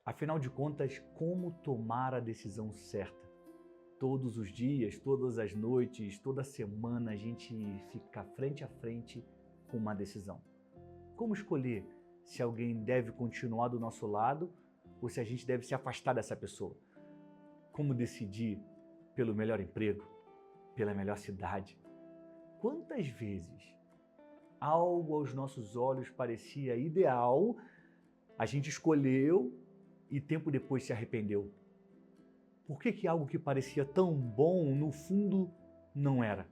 Afinal de contas, como tomar a decisão certa? Todos os dias, todas as noites, toda semana a gente fica frente a frente com uma decisão. Como escolher se alguém deve continuar do nosso lado ou se a gente deve se afastar dessa pessoa? Como decidir pelo melhor emprego, pela melhor cidade? Quantas vezes algo aos nossos olhos parecia ideal, a gente escolheu e tempo depois se arrependeu? Por que algo que parecia tão bom, no fundo, não era?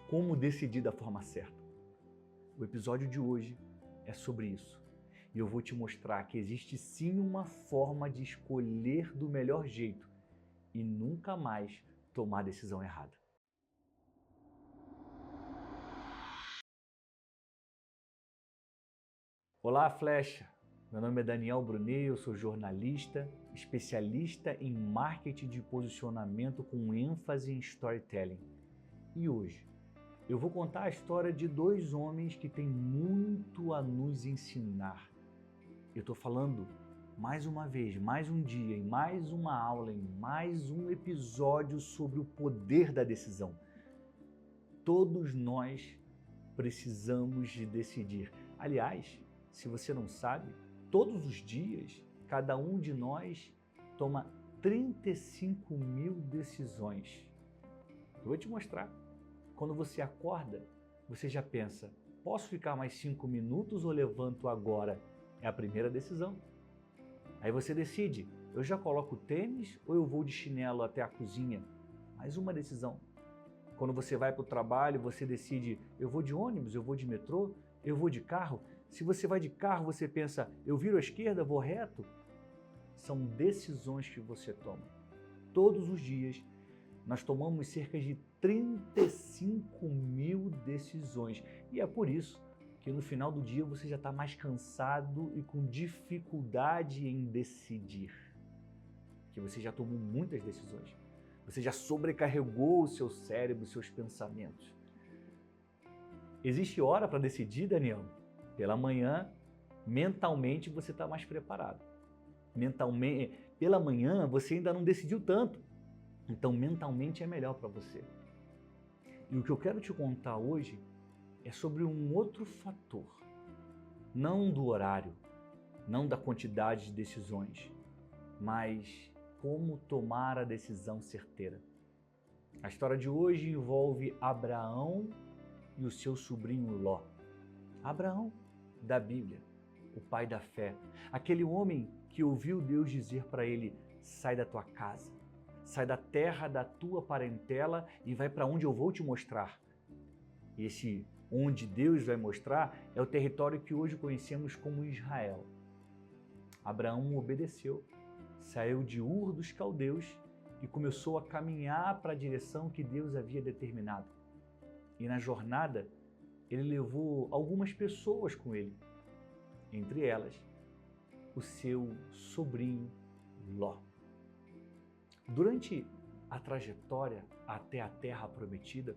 Como decidir da forma certa? O episódio de hoje é sobre isso. E eu vou te mostrar que existe sim uma forma de escolher do melhor jeito e nunca mais tomar a decisão errada. Olá, Flecha! Meu nome é Daniel Brunet, eu sou jornalista, especialista em marketing de posicionamento com ênfase em storytelling. E hoje eu vou contar a história de dois homens que têm muito a nos ensinar. Eu estou falando mais uma vez, mais um dia, em mais uma aula, em mais um episódio sobre o poder da decisão. Todos nós precisamos de decidir. Aliás, se você não sabe, todos os dias, cada um de nós toma 35 mil decisões. Eu vou te mostrar. Quando você acorda, você já pensa, posso ficar mais 5 minutos ou levanto agora? É a primeira decisão. Aí você decide, eu já coloco o tênis ou eu vou de chinelo até a cozinha? Mais uma decisão. Quando você vai para o trabalho, você decide, eu vou de ônibus, eu vou de metrô, eu vou de carro? Se você vai de carro, você pensa, eu viro à esquerda, vou reto? São decisões que você toma. Todos os dias, nós tomamos cerca de 35 mil decisões. E é por isso que no final do dia você já está mais cansado e com dificuldade em decidir. Que você já tomou muitas decisões. Você já sobrecarregou o seu cérebro, os seus pensamentos. Existe hora para decidir, Daniel? Pela manhã, mentalmente você está mais preparado. Mentalmente, pela manhã você ainda não decidiu tanto. Então, mentalmente é melhor para você. E o que eu quero te contar hoje é sobre um outro fator. Não do horário, não da quantidade de decisões, mas como tomar a decisão certeira. A história de hoje envolve Abraão e o seu sobrinho Ló. Abraão, da Bíblia, o pai da fé, aquele homem que ouviu Deus dizer para ele, sai da tua casa, sai da terra da tua parentela e vai para onde eu vou te mostrar. E esse onde Deus vai mostrar é o território que hoje conhecemos como Israel. Abraão obedeceu, saiu de Ur dos Caldeus e começou a caminhar para a direção que Deus havia determinado. E na jornada, ele levou algumas pessoas com ele, entre elas, o seu sobrinho Ló. Durante a trajetória até a terra prometida,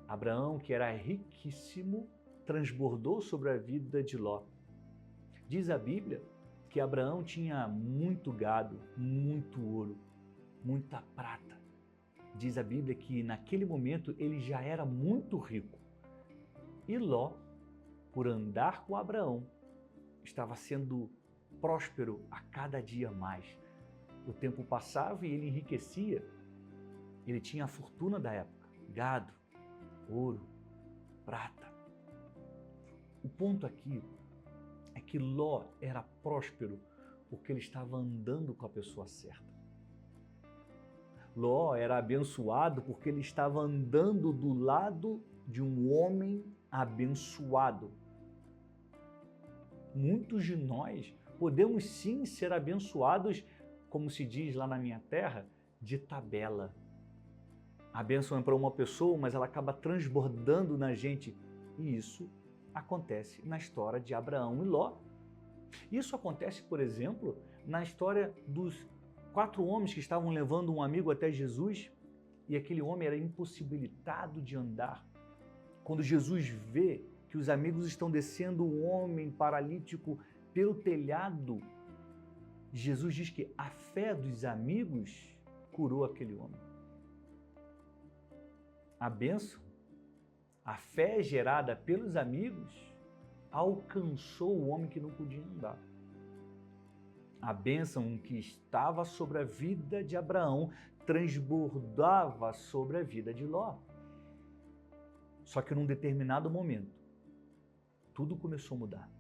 Abraão, que era riquíssimo, transbordou sobre a vida de Ló. Diz a Bíblia que Abraão tinha muito gado, muito ouro, muita prata. Diz a Bíblia que naquele momento ele já era muito rico. E Ló, por andar com Abraão, estava sendo próspero a cada dia mais. O tempo passava e ele enriquecia. Ele tinha a fortuna da época, gado, ouro, prata. O ponto aqui é que Ló era próspero porque ele estava andando com a pessoa certa. Ló era abençoado porque ele estava andando do lado de um homem abençoado. Muitos de nós podemos sim ser abençoados, como se diz lá na minha terra, de tabela. A bênção é para uma pessoa, mas ela acaba transbordando na gente. E isso acontece na história de Abraão e Ló. Isso acontece, por exemplo, na história dos 4 homens que estavam levando um amigo até Jesus e aquele homem era impossibilitado de andar. Quando Jesus vê que os amigos estão descendo um homem paralítico pelo telhado, Jesus diz que a fé dos amigos curou aquele homem. A bênção, a fé gerada pelos amigos, alcançou o homem que não podia andar. A bênção que estava sobre a vida de Abraão transbordava sobre a vida de Ló. Só que num determinado momento, tudo começou a mudar.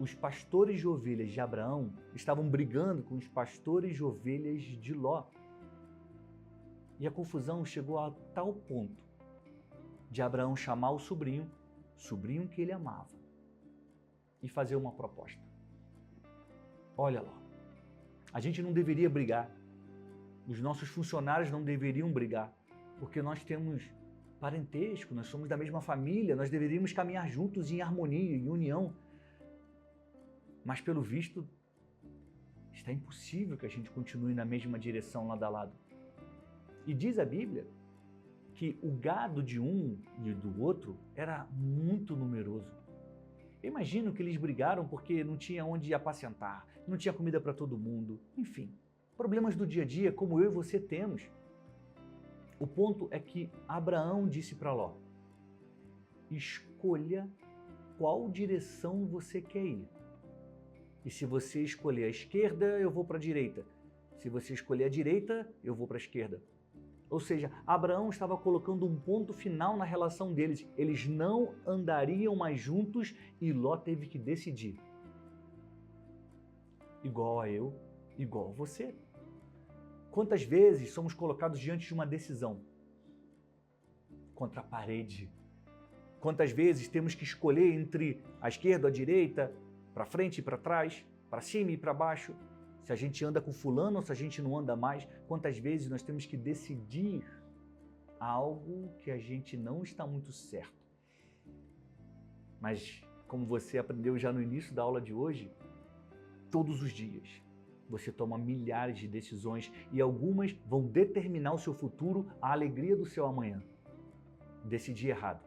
Os pastores de ovelhas de Abraão estavam brigando com os pastores de ovelhas de Ló. E a confusão chegou a tal ponto de Abraão chamar o sobrinho que ele amava, e fazer uma proposta. Olha, Ló, a gente não deveria brigar. Os nossos funcionários não deveriam brigar, porque nós temos parentesco, nós somos da mesma família, nós deveríamos caminhar juntos em harmonia, em união. Mas pelo visto, está impossível que a gente continue na mesma direção lado a lado. E diz a Bíblia que o gado de um e do outro era muito numeroso. Eu imagino que eles brigaram porque não tinha onde apacentar, não tinha comida para todo mundo, enfim, problemas do dia a dia como eu e você temos. O ponto é que Abraão disse para Ló: escolha qual direção você quer ir. E se você escolher a esquerda, eu vou para a direita. Se você escolher a direita, eu vou para a esquerda. Ou seja, Abraão estava colocando um ponto final na relação deles. Eles não andariam mais juntos e Ló teve que decidir. Igual a eu, igual a você. Quantas vezes somos colocados diante de uma decisão contra a parede? Quantas vezes temos que escolher entre a esquerda ou a direita, para frente e para trás, para cima e para baixo? Se a gente anda com fulano ou se a gente não anda mais, quantas vezes nós temos que decidir algo que a gente não está muito certo. Mas, como você aprendeu já no início da aula de hoje, todos os dias você toma milhares de decisões e algumas vão determinar o seu futuro, a alegria do seu amanhã. Decidir errado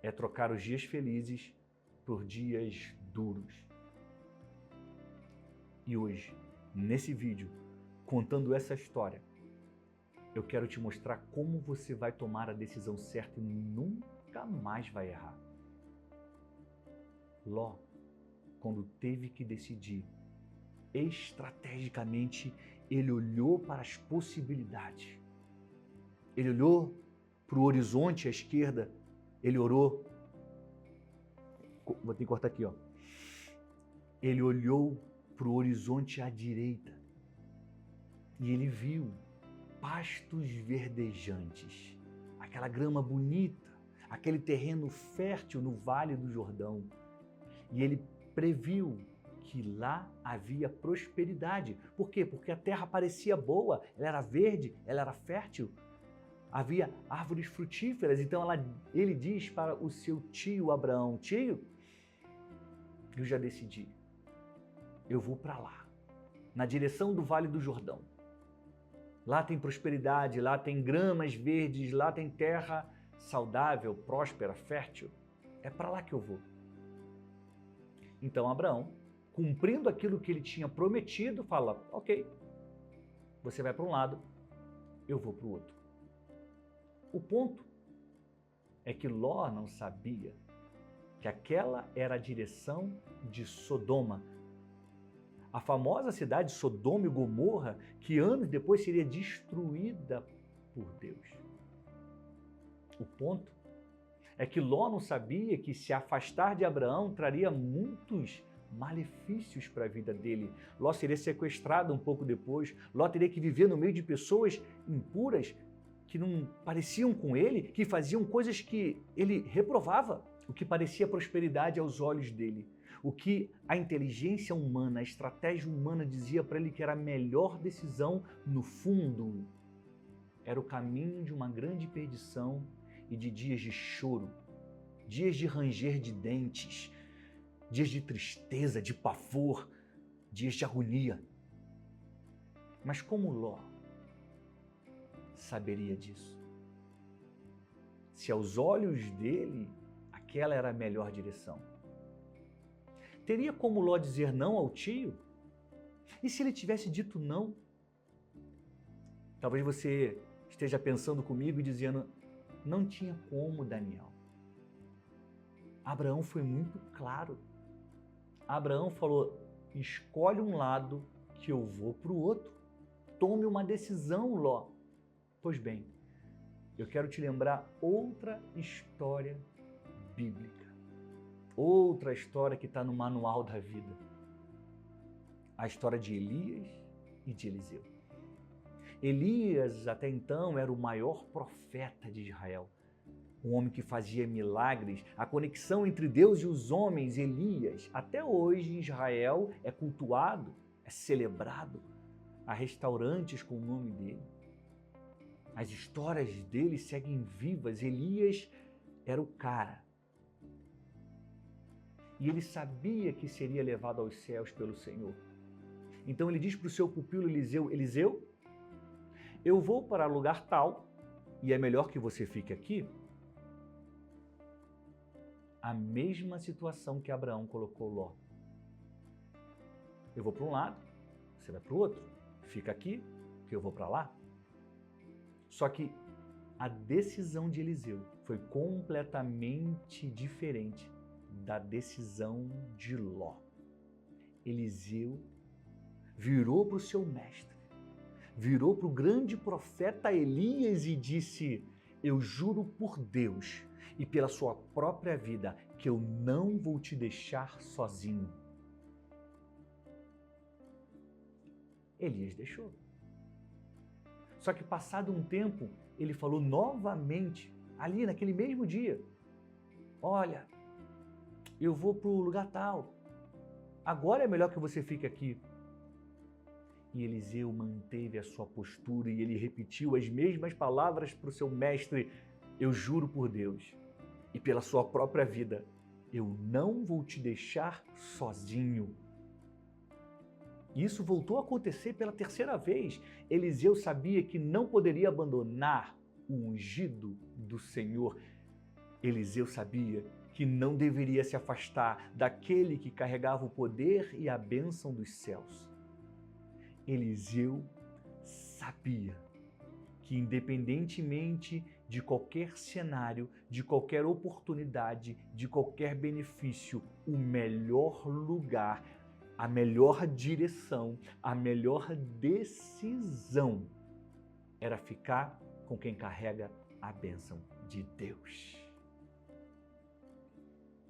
é trocar os dias felizes por dias duros. E hoje, nesse vídeo, contando essa história, eu quero te mostrar como você vai tomar a decisão certa e nunca mais vai errar. Ló, quando teve que decidir, estrategicamente, ele olhou para as possibilidades. Ele olhou para o horizonte à esquerda, ele orou. Vou ter que cortar aqui, ó. Ele olhou para o horizonte à direita e ele viu pastos verdejantes, aquela grama bonita, aquele terreno fértil no Vale do Jordão. E ele previu que lá havia prosperidade. Por quê? Porque a terra parecia boa, ela era verde, ela era fértil, havia árvores frutíferas. Então ele diz para o seu tio Abraão: tio, eu já decidi, eu vou para lá, na direção do Vale do Jordão. Lá tem prosperidade, lá tem gramas verdes, lá tem terra saudável, próspera, fértil. É para lá que eu vou. Então Abraão, cumprindo aquilo que ele tinha prometido, fala: ok, você vai para um lado, eu vou para o outro. O ponto é que Ló não sabia que aquela era a direção de Sodoma, a famosa cidade de Sodoma e Gomorra, que anos depois seria destruída por Deus. O ponto é que Ló não sabia que se afastar de Abraão traria muitos malefícios para a vida dele. Ló seria sequestrado um pouco depois, Ló teria que viver no meio de pessoas impuras que não pareciam com ele, que faziam coisas que ele reprovava, o que parecia prosperidade aos olhos dele. O que a inteligência humana, a estratégia humana dizia para ele que era a melhor decisão, no fundo, era o caminho de uma grande perdição e de dias de choro, dias de ranger de dentes, dias de tristeza, de pavor, dias de agonia. Mas como Ló saberia disso? Se aos olhos dele aquela era a melhor direção. Teria como Ló dizer não ao tio? E se ele tivesse dito não? Talvez você esteja pensando comigo e dizendo, não tinha como, Daniel. Abraão foi muito claro. Abraão falou, escolhe um lado que eu vou para o outro. Tome uma decisão, Ló. Pois bem, eu quero te lembrar outra história bíblica. Outra história que está no manual da vida. A história de Elias e de Eliseu. Elias, até então, era o maior profeta de Israel. Um homem que fazia milagres, a conexão entre Deus e os homens, Elias, até hoje em Israel é cultuado, é celebrado. Há restaurantes com o nome dele. As histórias dele seguem vivas. Elias era o cara. E ele sabia que seria levado aos céus pelo Senhor. Então ele diz para o seu pupilo Eliseu, Eliseu, eu vou para lugar tal, e é melhor que você fique aqui. A mesma situação que Abraão colocou Ló. Eu vou para um lado, você vai para o outro. Fica aqui, que eu vou para lá. Só que a decisão de Eliseu foi completamente diferente da decisão de Ló. Eliseu virou para o seu mestre, virou para o grande profeta Elias e disse, eu juro por Deus e pela sua própria vida que eu não vou te deixar sozinho. Elias deixou. Só que passado um tempo, ele falou novamente, ali naquele mesmo dia, olha, eu vou para o lugar tal, agora é melhor que você fique aqui. E Eliseu manteve a sua postura e ele repetiu as mesmas palavras para o seu mestre, eu juro por Deus e pela sua própria vida, eu não vou te deixar sozinho. Isso voltou a acontecer pela terceira vez. Eliseu sabia que não poderia abandonar o ungido do Senhor. Eliseu sabia que não deveria se afastar daquele que carregava o poder e a bênção dos céus. Eliseu sabia que independentemente de qualquer cenário, de qualquer oportunidade, de qualquer benefício, o melhor lugar, a melhor direção, a melhor decisão era ficar com quem carrega a bênção de Deus.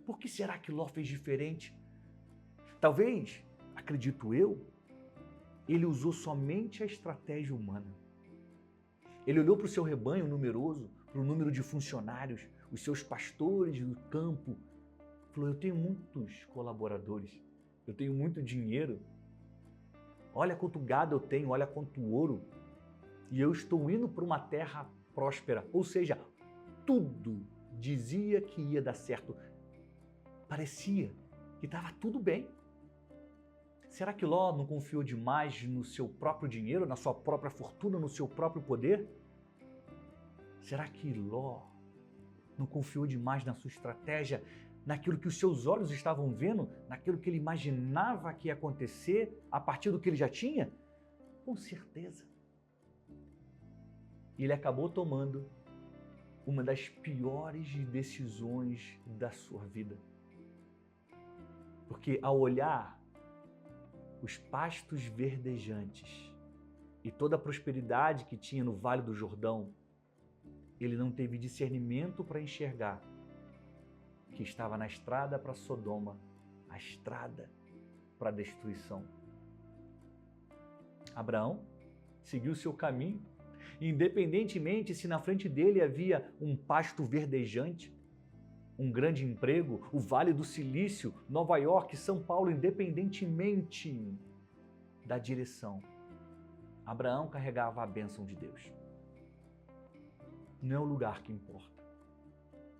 Por que será que Ló fez diferente? Talvez, acredito eu, ele usou somente a estratégia humana. Ele olhou para o seu rebanho numeroso, para o número de funcionários, os seus pastores do campo, falou, eu tenho muitos colaboradores, eu tenho muito dinheiro, olha quanto gado eu tenho, olha quanto ouro, e eu estou indo para uma terra próspera, ou seja, tudo dizia que ia dar certo, parecia que estava tudo bem. Será que Ló não confiou demais no seu próprio dinheiro, na sua própria fortuna, no seu próprio poder? Será que Ló não confiou demais na sua estratégia, naquilo que os seus olhos estavam vendo, naquilo que ele imaginava que ia acontecer a partir do que ele já tinha? Com certeza. E ele acabou tomando uma das piores decisões da sua vida. Porque ao olhar os pastos verdejantes e toda a prosperidade que tinha no Vale do Jordão, ele não teve discernimento para enxergar que estava na estrada para Sodoma, a estrada para a destruição. Abraão seguiu seu caminho, independentemente se na frente dele havia um pasto verdejante, um grande emprego, o Vale do Silício, Nova York, São Paulo, independentemente da direção, Abraão carregava a bênção de Deus. Não é o lugar que importa.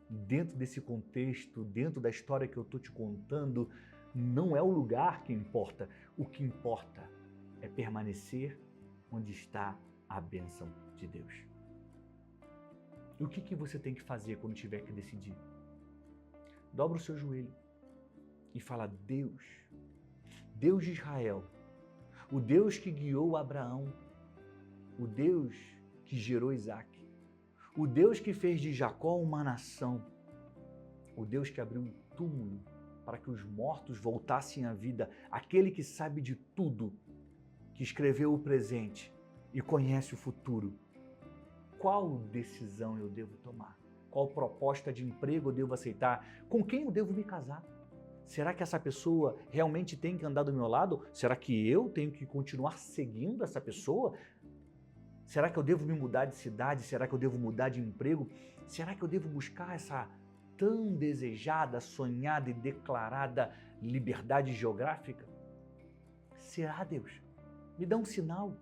Dentro desse contexto, dentro da história que eu estou te contando, não é o lugar que importa. O que importa é permanecer onde está a bênção de Deus. E o que você tem que fazer quando tiver que decidir? Dobra o seu joelho e fala: Deus, Deus de Israel, o Deus que guiou Abraão, o Deus que gerou Isaac, o Deus que fez de Jacó uma nação, o Deus que abriu um túmulo para que os mortos voltassem à vida, aquele que sabe de tudo, que escreveu o presente e conhece o futuro. Qual decisão eu devo tomar? Qual proposta de emprego eu devo aceitar? Com quem eu devo me casar? Será que essa pessoa realmente tem que andar do meu lado? Será que eu tenho que continuar seguindo essa pessoa? Será que eu devo me mudar de cidade? Será que eu devo mudar de emprego? Será que eu devo buscar essa tão desejada, sonhada e declarada liberdade geográfica? Será, Deus? Me dá um sinal.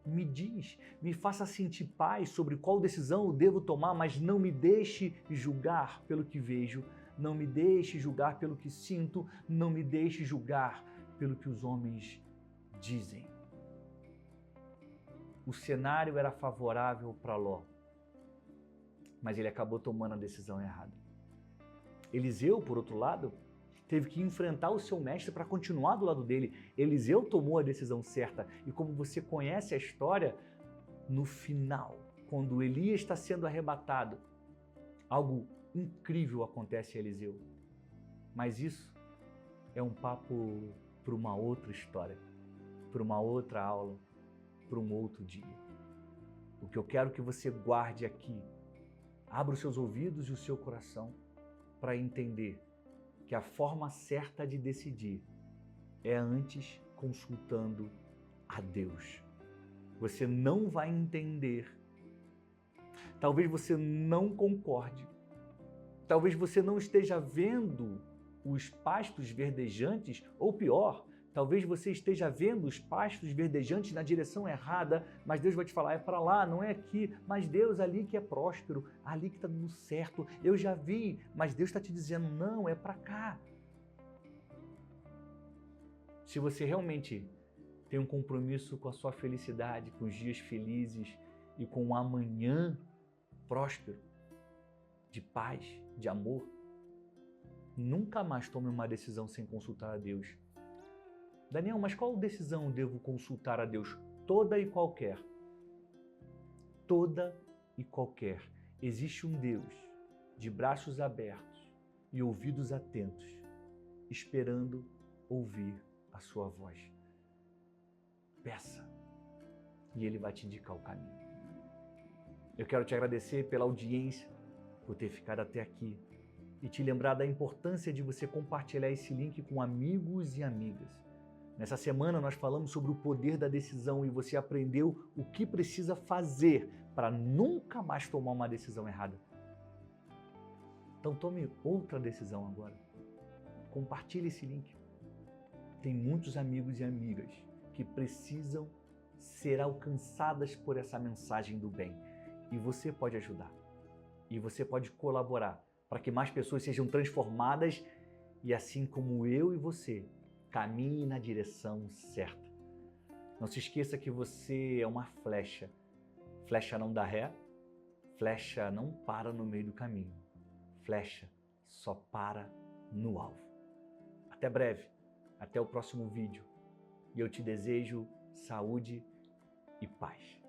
Me diz, me faça sentir paz sobre qual decisão eu devo tomar, mas não me deixe julgar pelo que vejo, não me deixe julgar pelo que sinto, não me deixe julgar pelo que os homens dizem. O cenário era favorável para Ló, mas ele acabou tomando a decisão errada. Eliseu, por outro lado, teve que enfrentar o seu mestre para continuar do lado dele. Eliseu tomou a decisão certa. E como você conhece a história, no final, quando Elias está sendo arrebatado, algo incrível acontece a Eliseu. Mas isso é um papo para uma outra história, para uma outra aula, para um outro dia. O que eu quero que você guarde aqui, abra os seus ouvidos e o seu coração para entender que a forma certa de decidir é antes consultando a Deus. Você não vai entender, talvez você não concorde, talvez você não esteja vendo os pastos verdejantes, ou pior, talvez você esteja vendo os pastos verdejantes na direção errada, mas Deus vai te falar, é para lá, não é aqui, mas Deus ali que é próspero, ali que está dando certo, eu já vi, mas Deus está te dizendo, não, é para cá. Se você realmente tem um compromisso com a sua felicidade, com os dias felizes e com o amanhã próspero, de paz, de amor, nunca mais tome uma decisão sem consultar a Deus. Daniel, mas qual decisão eu devo consultar a Deus? Toda e qualquer. Toda e qualquer. Existe um Deus de braços abertos e ouvidos atentos, esperando ouvir a sua voz. Peça e Ele vai te indicar o caminho. Eu quero te agradecer pela audiência, por ter ficado até aqui e te lembrar da importância de você compartilhar esse link com amigos e amigas. Nessa semana nós falamos sobre o poder da decisão e você aprendeu o que precisa fazer para nunca mais tomar uma decisão errada. Então tome outra decisão agora. Compartilhe esse link. Tem muitos amigos e amigas que precisam ser alcançadas por essa mensagem do bem. E você pode ajudar. E você pode colaborar para que mais pessoas sejam transformadas e assim como eu e você, caminhe na direção certa. Não se esqueça que você é uma flecha. Flecha não dá ré, flecha não para no meio do caminho. Flecha só para no alvo. Até breve, até o próximo vídeo. E eu te desejo saúde e paz.